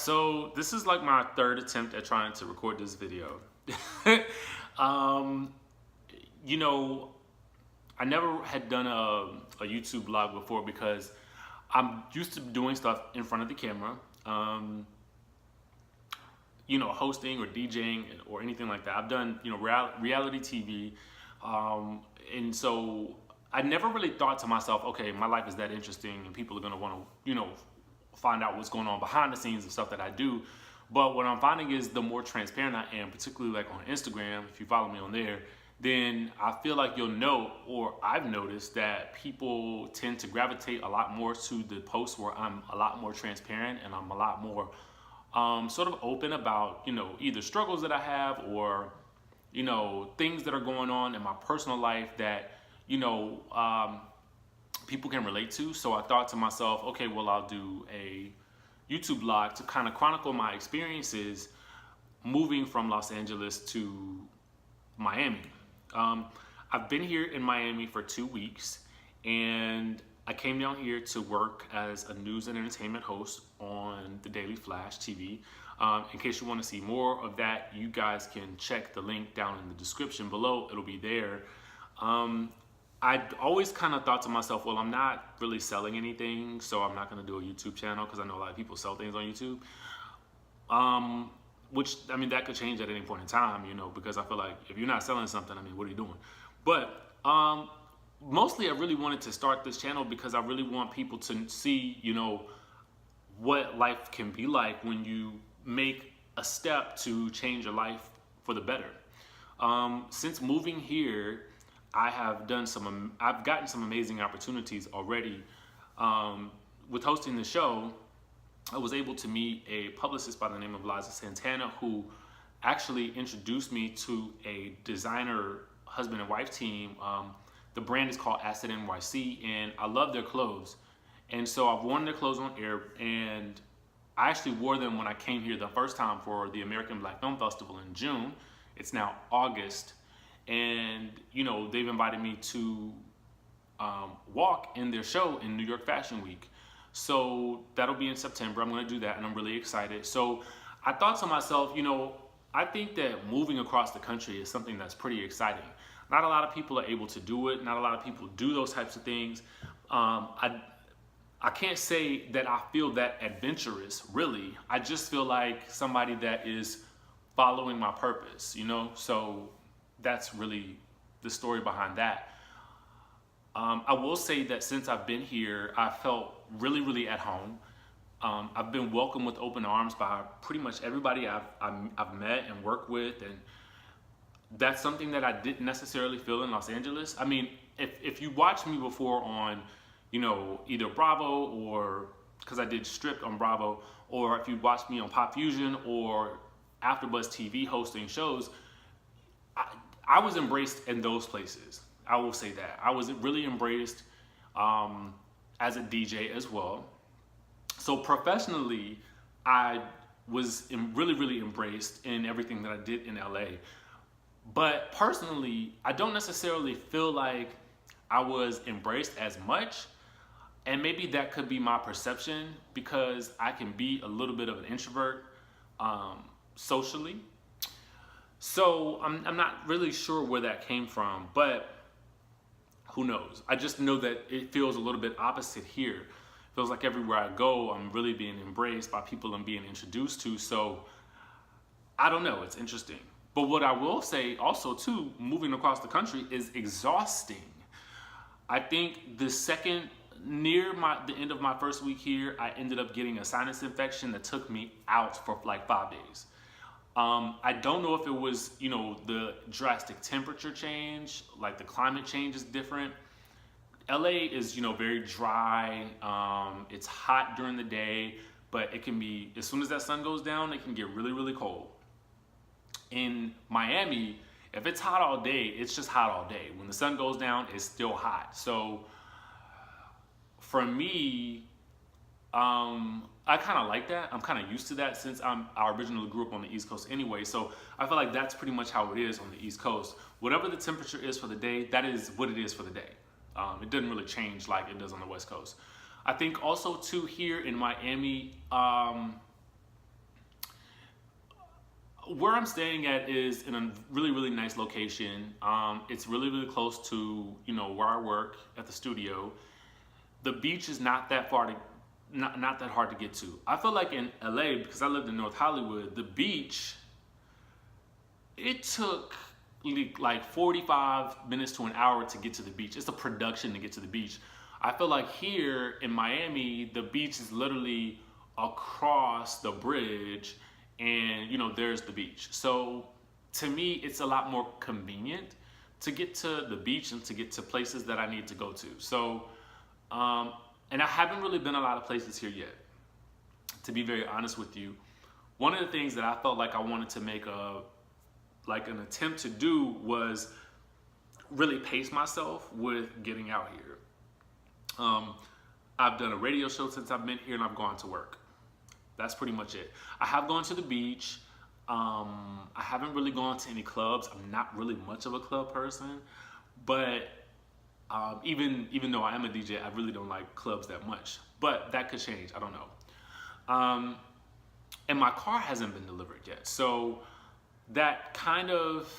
So this is like my third attempt at trying to record this video. um, you know, I never had done a YouTube vlog before because I'm used to doing stuff in front of the camera. Hosting or DJing or anything like that. I've done, reality TV. And so I never really thought to myself, okay, my life is that interesting and people are going to want to, find out what's going on behind the scenes of stuff that I do. But what I'm finding is the more transparent I am, particularly like on Instagram, if you follow me on there, then I feel like you'll know, or I've noticed that people tend to gravitate a lot more to the posts where I'm a lot more transparent and I'm a lot more sort of open about, either struggles that I have or, things that are going on in my personal life that, people can relate to. So I thought to myself, okay, well, I'll do a YouTube vlog to kind of chronicle my experiences moving from Los Angeles to Miami. I've been here in Miami for 2 weeks, and I came down here to work as a news and entertainment host on the Daily Flash TV. In case you want to see more of that, you guys can check the link down in the description below. It'll be there. I'd always kind of thought to myself, well, I'm not really selling anything, so I'm not going to do a YouTube channel because I know a lot of people sell things on YouTube. That could change at any point in time, because I feel like if you're not selling something, what are you doing? But mostly I really wanted to start this channel because I really want people to see, what life can be like when you make a step to change your life for the better. Since moving here, I've gotten some amazing opportunities already. With hosting the show, I was able to meet a publicist by the name of Liza Santana, who actually introduced me to a designer husband and wife team. The brand is called Asset NYC, and I love their clothes. And so I've worn their clothes on air, and I actually wore them when I came here the first time for the American Black Film Festival in June. It's now August. And, they've invited me to walk in their show in New York Fashion Week. So that'll be in September. I'm going to do that, and I'm really excited. So I thought to myself, I think that moving across the country is something that's pretty exciting. Not a lot of people are able to do it. Not a lot of people do those types of things. I can't say that I feel that adventurous, really. I just feel like somebody that is following my purpose, So that's really the story behind that. I will say that since I've been here, I felt really, really at home. I've been welcomed with open arms by pretty much everybody I've met and worked with, and that's something that I didn't necessarily feel in Los Angeles. If you watched me before on, either Bravo, or because I did Stripped on Bravo, or if you watched me on Pop Fusion or AfterBuzz TV hosting shows, I was embraced in those places. I will say that. I was really embraced as a DJ as well. So professionally, I was really, really embraced in everything that I did in LA. But personally, I don't necessarily feel like I was embraced as much. And maybe that could be my perception because I can be a little bit of an introvert socially. So I'm not really sure where that came from, but who knows? I just know that it feels a little bit opposite here. It feels like everywhere I go, I'm really being embraced by people I'm being introduced to. So I don't know, it's interesting. But what I will say also too, moving across the country is exhausting. I think near the end of my first week here, I ended up getting a sinus infection that took me out for like 5 days. I don't know if it was, the drastic temperature change, like the climate change is different. LA is, very dry. It's hot during the day, but it can be, as soon as that sun goes down, it can get really, really cold. In Miami, if it's hot all day, it's just hot all day. When the sun goes down, it's still hot. So for me, I kind of like that. I'm kind of used to that since I originally grew up on the East Coast anyway. So I feel like that's pretty much how it is on the East Coast. Whatever the temperature is for the day, that is what it is for the day. It doesn't really change like it does on the West Coast. I think also too here in Miami, Where I'm staying at is in a really, really nice location. It's really, really close to, where I work at the studio. The beach is not that far to, not that hard to get to. I feel like in LA, because I lived in North Hollywood, the beach, it took like 45 minutes to an hour to get to the beach. It's a production to get to the beach. I feel like here in Miami, the beach is literally across the bridge, and there's the beach. So to me, it's a lot more convenient to get to the beach and to get to places that I need to go to. So and I haven't really been a lot of places here yet, to be very honest with you. One of the things that I felt like I wanted to make an attempt to do was really pace myself with getting out here. I've done a radio show since I've been here, and I've gone to work. That's pretty much it. I have gone to the beach. I haven't really gone to any clubs. I'm not really much of a club person, but even though I am a DJ, I really don't like clubs that much. But that could change. I don't know. And my car hasn't been delivered yet, so that kind of,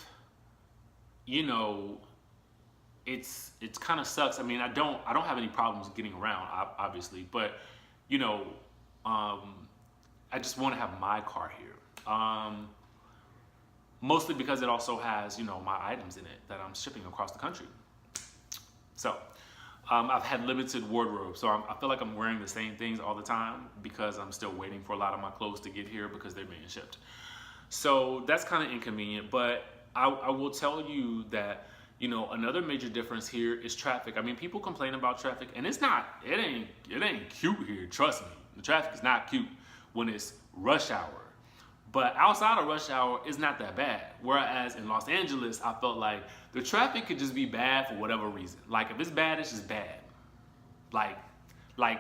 it's kind of sucks. I mean, I don't have any problems getting around, obviously, but I just want to have my car here. Mostly because it also has, my items in it that I'm shipping across the country. So I've had limited wardrobe, so I feel like I'm wearing the same things all the time because I'm still waiting for a lot of my clothes to get here because they're being shipped. So that's kind of inconvenient, but I will tell you that, another major difference here is traffic. I mean, people complain about traffic, and it ain't cute here, trust me. The traffic is not cute when it's rush hour. But outside of rush hour, it's not that bad. Whereas in Los Angeles, I felt like the traffic could just be bad for whatever reason. Like, if it's bad, it's just bad. Like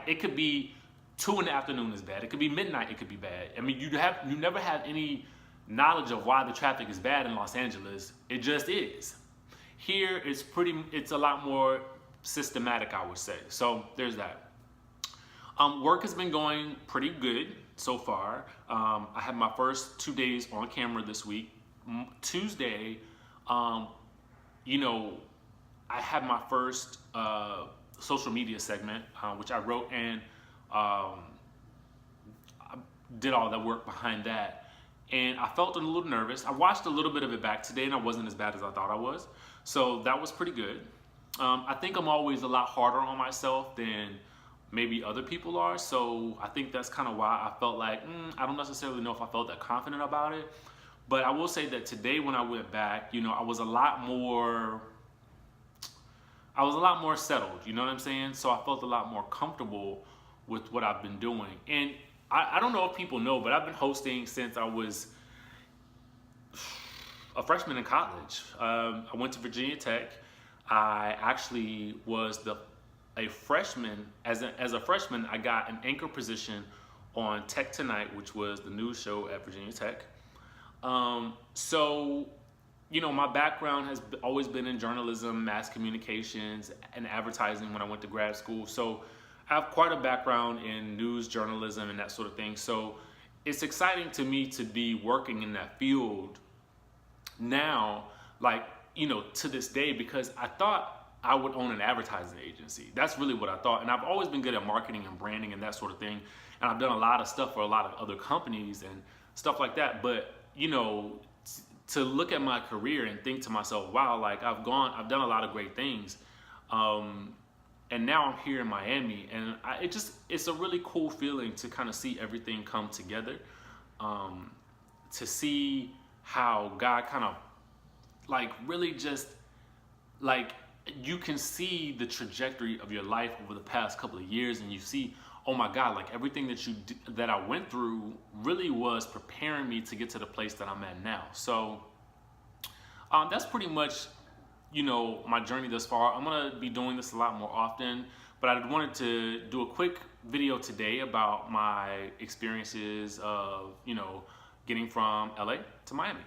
it could be 2 in the afternoon is bad. It could be midnight, it could be bad. I mean, you never have any knowledge of why the traffic is bad in Los Angeles. It just is. Here, it's a lot more systematic, I would say. So there's that. Work has been going pretty good so far. I had my first 2 days on camera this week. Tuesday, I had my first social media segment, which I wrote, and I did all the work behind that. And I felt a little nervous. I watched a little bit of it back today, and I wasn't as bad as I thought I was. So that was pretty good. I think I'm always a lot harder on myself than maybe other people are. So I think that's kind of why I felt like, I don't necessarily know if I felt that confident about it. But I will say that today when I went back, I was a lot more settled, you know what I'm saying? So I felt a lot more comfortable with what I've been doing. And I don't know if people know, but I've been hosting since I was a freshman in college. I went to Virginia Tech. I actually was a freshman. As a freshman, I got an anchor position on Tech Tonight, which was the news show at Virginia Tech. So, my background has always been in journalism, mass communications, and advertising when I went to grad school. So I have quite a background in news journalism and that sort of thing. So it's exciting to me to be working in that field now, to this day, because I thought I would own an advertising agency. That's really what I thought. And I've always been good at marketing and branding and that sort of thing. And I've done a lot of stuff for a lot of other companies and stuff like that. But, to look at my career and think to myself, wow, I've done a lot of great things. And now I'm here in Miami, and it's a really cool feeling to kind of see everything come together. To see how God kind of really just you can see the trajectory of your life over the past couple of years, and you see, oh my God, everything that I went through really was preparing me to get to the place that I'm at now. So that's pretty much, my journey thus far. I'm gonna be doing this a lot more often, but I wanted to do a quick video today about my experiences of, getting from LA to Miami.